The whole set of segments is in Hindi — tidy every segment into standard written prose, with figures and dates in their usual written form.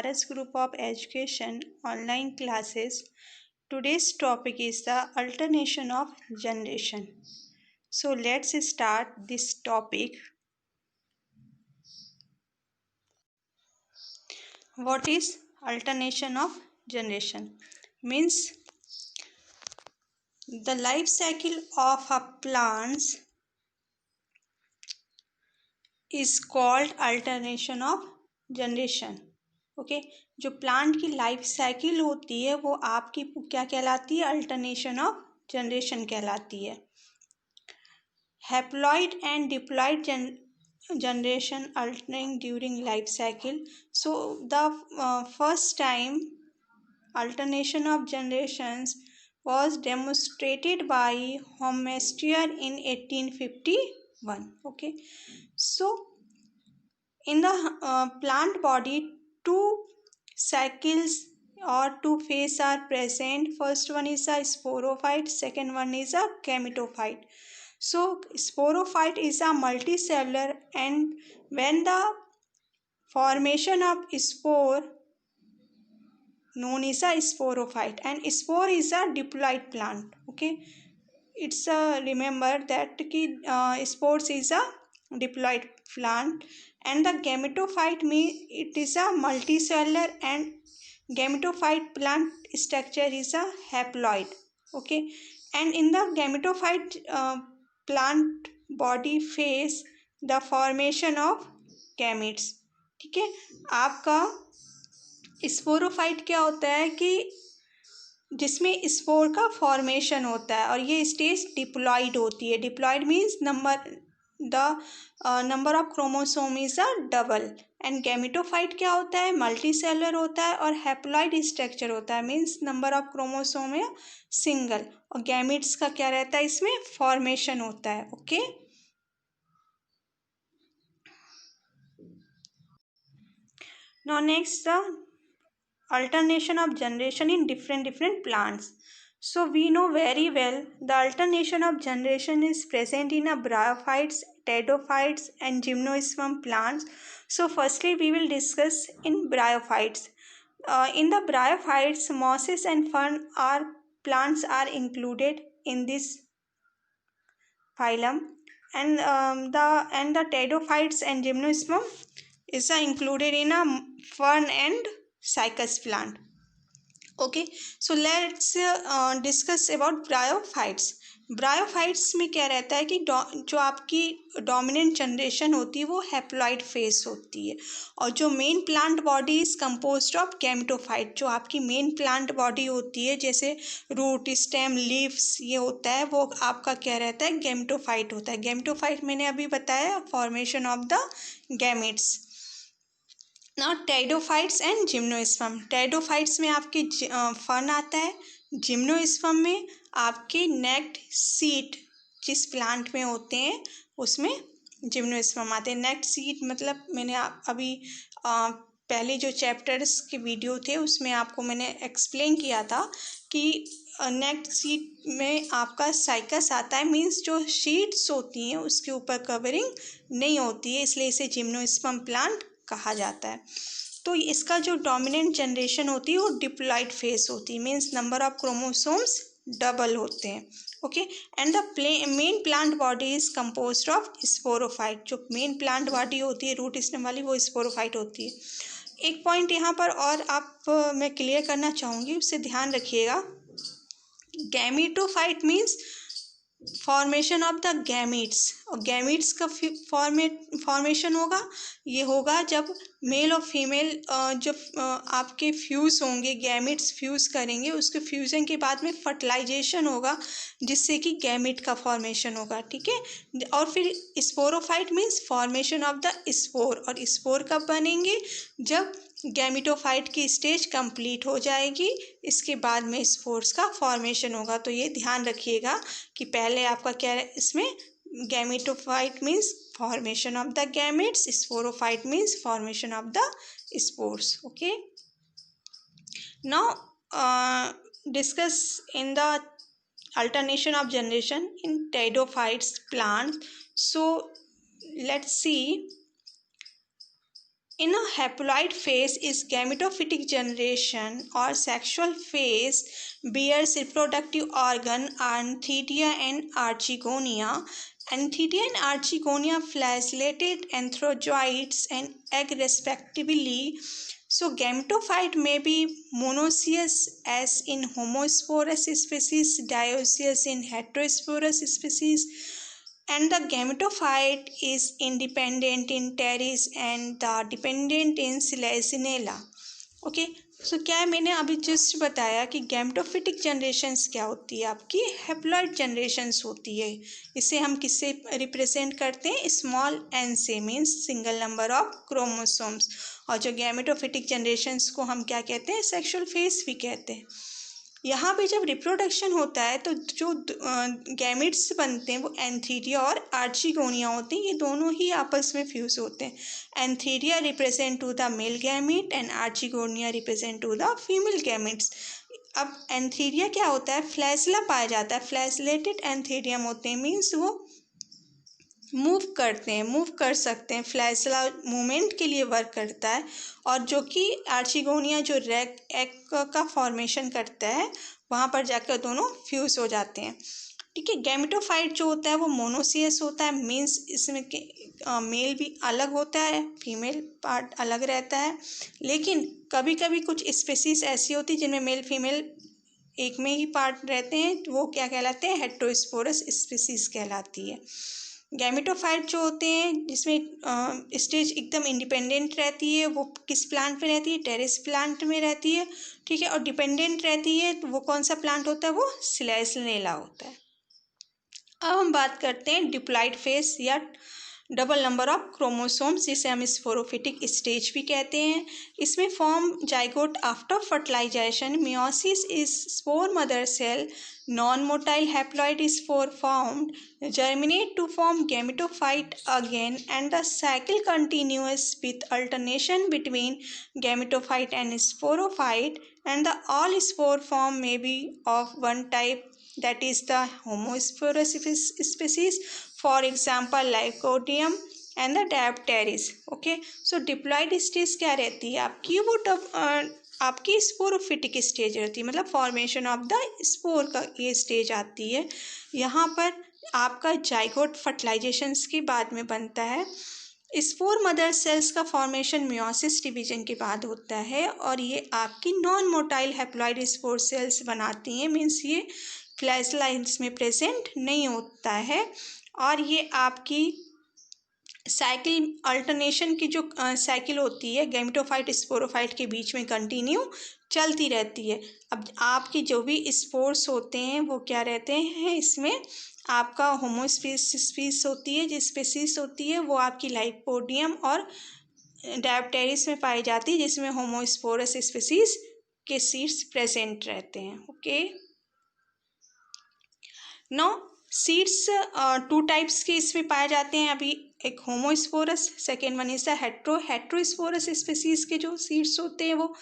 Adarsh Group of Education online classes. Today's topic is the alternation of generation. So let's start this topic. What is alternation of generation? Means the life cycle of a plant is called alternation of generation. Okay जो प्लांट की लाइफ साइकिल होती है वो आपकी क्या कहलाती है? अल्टरनेशन ऑफ जनरेशन कहलाती है. Haploid and diploid generation altering during life cycle. So the first time alternation of generations was demonstrated by Homeister in 1851. Okay, so in the plant body, two cycles or two phases are present. First one is a sporophyte, second one is a gametophyte. So sporophyte is a multicellular, and when the formation of spore known as a sporophyte, and spore is a diploid plant. Okay, it's a remember that ki spores is a diploid plant, and the gametophyte means it is a multicellular, and gametophyte plant structure is a haploid. Okay, and in the gametophyte plant body phase the formation of gametes. ठीक है, आपका स्पोरोफाइट क्या होता है कि जिसमें स्पोर का फॉर्मेशन होता है और ये स्टेज डिप्लॉइड होती है. Diploid means number of chromosome is a double. And gametophyte क्या होता है? मल्टी सेलुलर होता है और हैप्लॉइड स्ट्रक्चर होता है, मीन्स नंबर ऑफ क्रोमोसोम है सिंगल. और गैमेट्स का क्या रहता है? इसमें फॉर्मेशन होता है. Okay, now next the alternation of generation in different plants. So we know very well the alternation of generation is present in a bryophytes, pteridophytes and gymnosperm plants. So firstly we will discuss in bryophytes. In the bryophytes, mosses and fern are plants are included in this phylum, and the pteridophytes and gymnosperm is included in a fern and cycas plant. Okay, so let's discuss about bryophytes. Bryophytes में क्या रहता है कि जो आपकी डोमिनेंट जनरेशन होती है वो हैप्लॉइड फेस होती है, और जो main plant body is composed of gametophyte. जो आपकी मेन प्लांट बॉडी होती है जैसे रूट, स्टेम, लीव्स ये होता है वो आपका क्या रहता है? गैमेटोफाइट होता है. गैमेटोफाइट मैंने अभी बताया फॉर्मेशन ऑफ द गैमेट्स. ना टेडोफाइट्स एंड जिम्नोस्पर्म. टेडोफाइट्स में आपके फर्न आता है, जिम्नोस्पर्म में आपके नेक्ड सीड जिस प्लांट में होते हैं उसमें जिम्नोस्पर्म आते हैं. नेक्ड सीड मतलब मैंने अभी पहले जो चैप्टर्स के वीडियो थे उसमें आपको मैंने एक्सप्लेन किया था कि नेक्ड सीड में आपका साइकस आता है, मीन्स जो शीट्स होती हैं उसके ऊपर कवरिंग नहीं होती है, इसलिए इसे जिम्नोस्पर्म प्लांट कहा जाता है. तो इसका जो डोमिनेंट जनरेशन होती है वो डिप्लॉइड फेस होती है, means number of chromosomes double होते हैं. Okay, and the main plant body is composed of sporophyte. जो मेन प्लांट बॉडी होती है रूट स्टेम वाली वो स्पोरोफाइट होती है. एक पॉइंट यहाँ पर और मैं क्लियर करना चाहूँगी, उससे ध्यान रखिएगा. Gametophyte means formation of the gametes, और गैमेट्स का फॉर्मेशन होगा ये होगा जब मेल और फीमेल जब आपके फ्यूज़ होंगे, गैमेट्स फ्यूज़ करेंगे, उसके फ्यूज़न के बाद में फर्टिलाइजेशन होगा जिससे कि गैमेट का फॉर्मेशन होगा. ठीक है, और फिर sporophyte means formation of the spore. और स्पोर कब बनेंगे? जब गैमेटोफाइट की स्टेज कंप्लीट हो जाएगी, इसके बाद में स्पोर्स का फॉर्मेशन होगा. तो ये ध्यान रखिएगा कि पहले आपका क्या है इसमें, gametophyte means formation of the gametes, sporophyte means formation of the spores. Okay, now discuss in the alternation of generation in pteridophytes plants. So let's see In a haploid phase is gametophytic generation or sexual phase bears reproductive organ Anthedia and Archegonia. Anthedia and Archegonia flagellated anthrozoids and egg respectively. So gametophyte may be monoecious as in Homosporous species, dioecious in Heterosporous species, and the gametophyte is independent in Teres and the dependent in Selacinella. Okay, so क्या है, मैंने अभी जस्ट बताया कि गैमेटोफिटिक जनरेशन्स क्या होती है, आपकी हैप्लॉइड जनरेशन्स होती है. इसे हम किससे रिप्रेजेंट करते हैं, स्मॉल एन से, means single number of chromosomes. और जो गैमेटोफिटिक जनरेशन्स को हम क्या कहते हैं, सेक्सुअल फेज भी कहते हैं. यहाँ पे जब रिप्रोडक्शन होता है तो जो गैमेट्स बनते हैं वो एंथीरिया और आर्चिगोनिया होते हैं. ये दोनों ही आपस में फ्यूज होते हैं. Antheridia represent to the male gamete and archegonia represent to the female gametes. अब एंथीरिया क्या होता है, फ्लैजला पाया जाता है. फ्लैजलेटेड एंथीरियम होते हैं, मीन्स वो मूव करते हैं, मूव कर सकते हैं. फ्लैजला मूवमेंट के लिए वर्क करता है. और जो कि आर्चिगोनिया जो रेग एग का फॉर्मेशन करता है, वहाँ पर जाकर दोनों फ्यूज हो जाते हैं. ठीक है. गैमेटोफाइट जो होता है वो मोनोसियस होता है, मीन्स इसमें मेल भी अलग होता है, फीमेल पार्ट अलग रहता है. लेकिन कभी कभी कुछ स्पेसीज ऐसी होती है जिनमें मेल फीमेल एक में ही पार्ट रहते हैं, वो क्या कहलाते हैं, हेटेरोस्पोरस स्पीसीज कहलाती है. गैमेटोफाइट जो होते हैं जिसमें स्टेज एकदम इंडिपेंडेंट रहती है, वो किस प्लांट में रहती है, टेरेस प्लांट में रहती है. ठीक है. और डिपेंडेंट रहती है, तो वो कौन सा प्लांट होता है, वो सिलेसिनेला होता है. अब हम बात करते हैं डिप्लॉइड फेज या डबल नंबर ऑफ क्रोमोसोम्स, जिसे हम स्पोरोफिटिक स्टेज भी कहते हैं. इसमें form zygote after fertilization. Meiosis is spore mother cell. Non motile haploid spore formed. germinate to form gametophyte again, and the cycle continues with alternation between gametophyte and sporophyte, and the all spore form may be of one type, that is the homosporous species, for example lycodium and the Diapteris. Okay, so diploid stage क्या रहती है आपकी, वो आपकी स्पोरोफिटिक स्टेज रहती है, मतलब फॉर्मेशन ऑफ द स्पोर का ये स्टेज आती है. यहाँ पर आपका जाइगोट फर्टिलाइजेशंस के बाद में बनता है. स्पोर मदर सेल्स का फॉर्मेशन मियोसिस डिवीजन के बाद होता है, और ये आपकी non motile haploid spore cells बनाती हैं, मीन्स ये फ्लैजला में प्रेजेंट नहीं होता है. और ये आपकी साइकिल अल्टरनेशन की जो साइकिल होती है गैमेटोफाइट स्पोरोफाइट के बीच में कंटिन्यू चलती रहती है. अब आपकी जो भी स्पोर्स होते हैं वो क्या रहते हैं, इसमें आपका होमोस्पीसीज होती है, जो स्पीसीज होती है वो आपकी लाइकोडियम और डायप्टेरिस में पाई जाती है, जिसमें होमोस्पोरस स्पीसीज के सीड्स प्रेजेंट रहते हैं. Okay, no seeds two types के इसमें पाए जाते हैं. अभी एक homosporous, second one is the heterosporous species के जो सीड्स होते हैं वो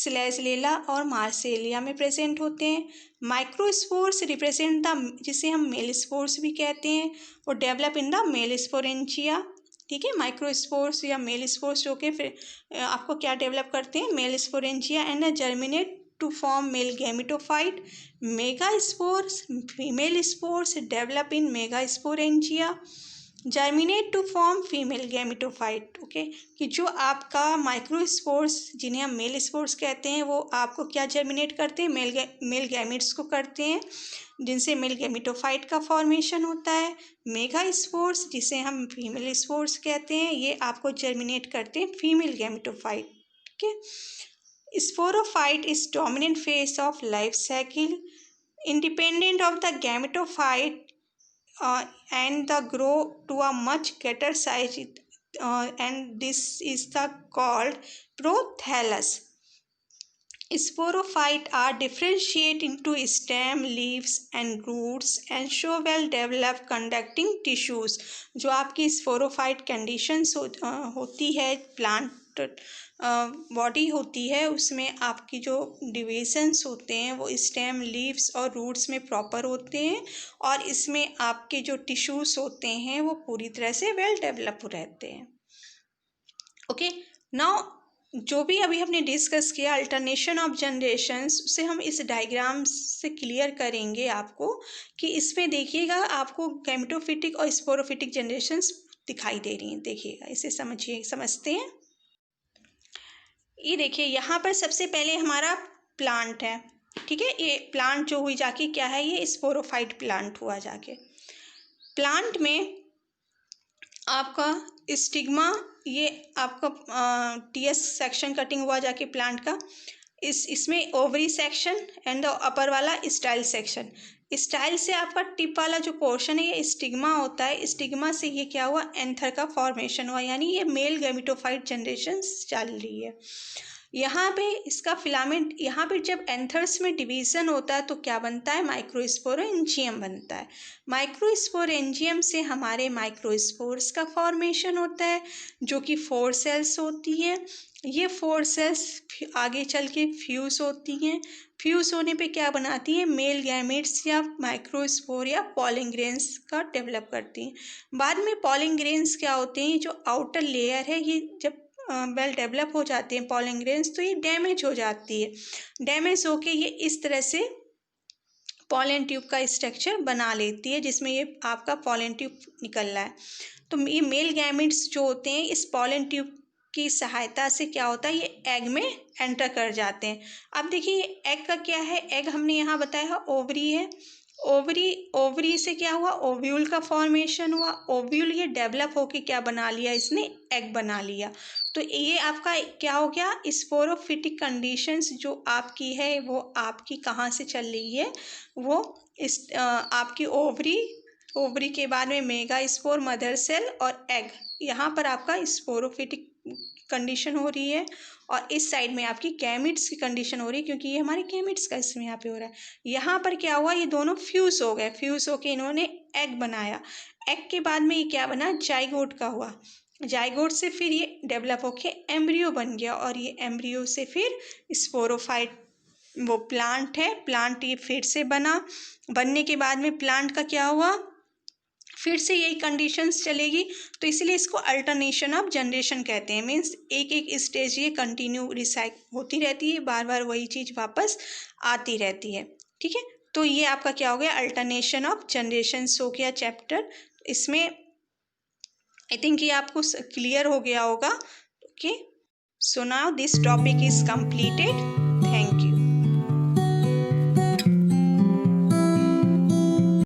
स्लेसलेला और मार्सेलिया में प्रेजेंट होते हैं. माइक्रोस्पोर्स रिप्रेजेंट द, जिसे हम मेल स्पोर्स भी कहते हैं, वो डेवलप इन द मेल स्पोरेंचिया. ठीक है. माइक्रोस्पोर्स या मेल स्पोर्स जो कि फिर आपको क्या डेवलप करते हैं, male sporangia, and germinate to form male gametophyte. Megaspores, female spores develop in megasporangia. Germinate to form female gametophyte. Okay, कि जो आपका माइक्रोस्पोर्स जिन्हें हम मेल स्पोर्स कहते हैं वो आपको क्या जर्मिनेट करते हैं, मेल गैमेट्स को करते हैं, जिनसे मेल गैमेटोफाइट का फॉर्मेशन होता है. मेगा स्पोर्स जिसे हम फीमेल स्पोर्स कहते हैं, ये आपको जर्मिनेट करते हैं फीमेल गैमेटोफाइट. ठीक है. Sporophyte is dominant phase of life cycle, independent of the gametophyte, and the grow to a much greater size, and this is the called prothallus. Sporophyte are differentiate into stem, leaves and roots and show well developed conducting tissues. जो आपकी स्पोरोफाइट कंडीशंस होती है, प्लांट बॉडी होती है, उसमें आपकी जो डिविजन्स होते हैं वो स्टेम, लीव्स और रूट्स में प्रॉपर होते हैं, और इसमें आपके जो टिश्यूज़ होते हैं वो पूरी तरह से वेल डेवलप रहते हैं. ओके, नाउ जो भी अभी हमने डिस्कस किया अल्टरनेशन ऑफ जनरेशंस, उसे हम इस डायग्राम से क्लियर करेंगे आपको कि इसमें देखिएगा आपको गैमेटोफिटिक और स्पोरोफिटिक जनरेशंस दिखाई दे रही हैं। देखिएगा, इसे समझते हैं। ये देखिए, यहाँ पर सबसे पहले हमारा प्लांट है, ठीक है। ये प्लांट जो हुई जाके क्या है, ये स्पोरोफाइट प्लांट हुआ जाके। प्लांट में आपका स्टिग्मा, ये आपका टीएस सेक्शन कटिंग हुआ जाके प्लांट का, इसमें ओवरी सेक्शन एंड अपर वाला स्टाइल सेक्शन। स्टाइल से आपका टिप वाला जो पोर्शन है ये स्टिग्मा होता है। स्टिग्मा से ये क्या हुआ, एंथर का फॉर्मेशन हुआ, यानी ये मेल गैमेटोफाइट जनरेशन चल रही है। यहाँ पे इसका फिलामेंट, यहाँ पे जब एंथर्स में डिवीजन होता है तो क्या बनता है, माइक्रोस्पोरेंजियम बनता है। माइक्रोस्पोरेंजियम से हमारे माइक्रोस्पोर्स का फॉर्मेशन होता है, जो कि 4 सेल्स होती हैं। ये 4 सेल्स आगे चल के फ्यूज़ होती हैं। फ्यूज़ होने पे क्या बनाती हैं, मेल गैमेट्स या माइक्रोस्पोर या पॉलिन ग्रेन्स का डेवलप करती हैं। बाद में पॉलिन ग्रेन्स क्या होते हैं, जो आउटर लेयर है, ये जब वेल डेवलप हो जाते हैं पॉलिन ग्रेन्स, तो ये डैमेज हो जाती है। डैमेज होके ये इस तरह से पॉलन ट्यूब का स्ट्रक्चर बना लेती है, जिसमें ये आपका पॉलन ट्यूब निकल रहा है। तो ये मेल गैमेट्स जो होते हैं, इस पॉलन ट्यूब की सहायता से क्या होता है, ये एग में एंटर कर जाते हैं। अब देखिए, एग का क्या है, एग हमने यहाँ बताया ओवरी है। ओवरी से क्या हुआ, ओव्यूल का फॉर्मेशन हुआ। ओव्यूल ये डेवलप होके क्या बना लिया, इसने एग बना लिया। तो ये आपका क्या हो गया, स्पोरोफिटिक कंडीशंस जो आपकी है वो आपकी कहाँ से चल रही है, वो इस आपकी ओवरी के बाद में मेगा स्पोर, मदर सेल और एग, यहाँ पर आपका स्पोरोफिटिक कंडीशन हो रही है। और इस साइड में आपकी गैमेट्स की कंडीशन हो रही है, क्योंकि ये हमारे गैमेट्स का इसमें यहाँ पे हो रहा है। यहाँ पर क्या हुआ, ये दोनों फ्यूज हो गए, फ्यूज होके इन्होंने एग बनाया। एग के बाद में ये क्या बना, जाइगोट का हुआ। जाइगोट से फिर ये डेवलप होके एम्ब्रियो बन गया, और ये एम्ब्रियो से फिर स्पोरोफाइट वो प्लांट है। प्लांट ये फिर से बनने के बाद में प्लांट का क्या हुआ, फिर से यही कंडीशंस चलेगी। तो इसलिए इसको अल्टरनेशन ऑफ जनरेशन कहते हैं। मीन्स एक एक स्टेज ये कंटिन्यू रिसाइकिल होती रहती है, बार बार वही चीज़ वापस आती रहती है, ठीक है। तो ये आपका क्या हो गया, अल्टरनेशन ऑफ जनरेशंस हो गया चैप्टर। इसमें आई थिंक ये आपको क्लियर हो गया होगा। Okay, so now this topic is completed.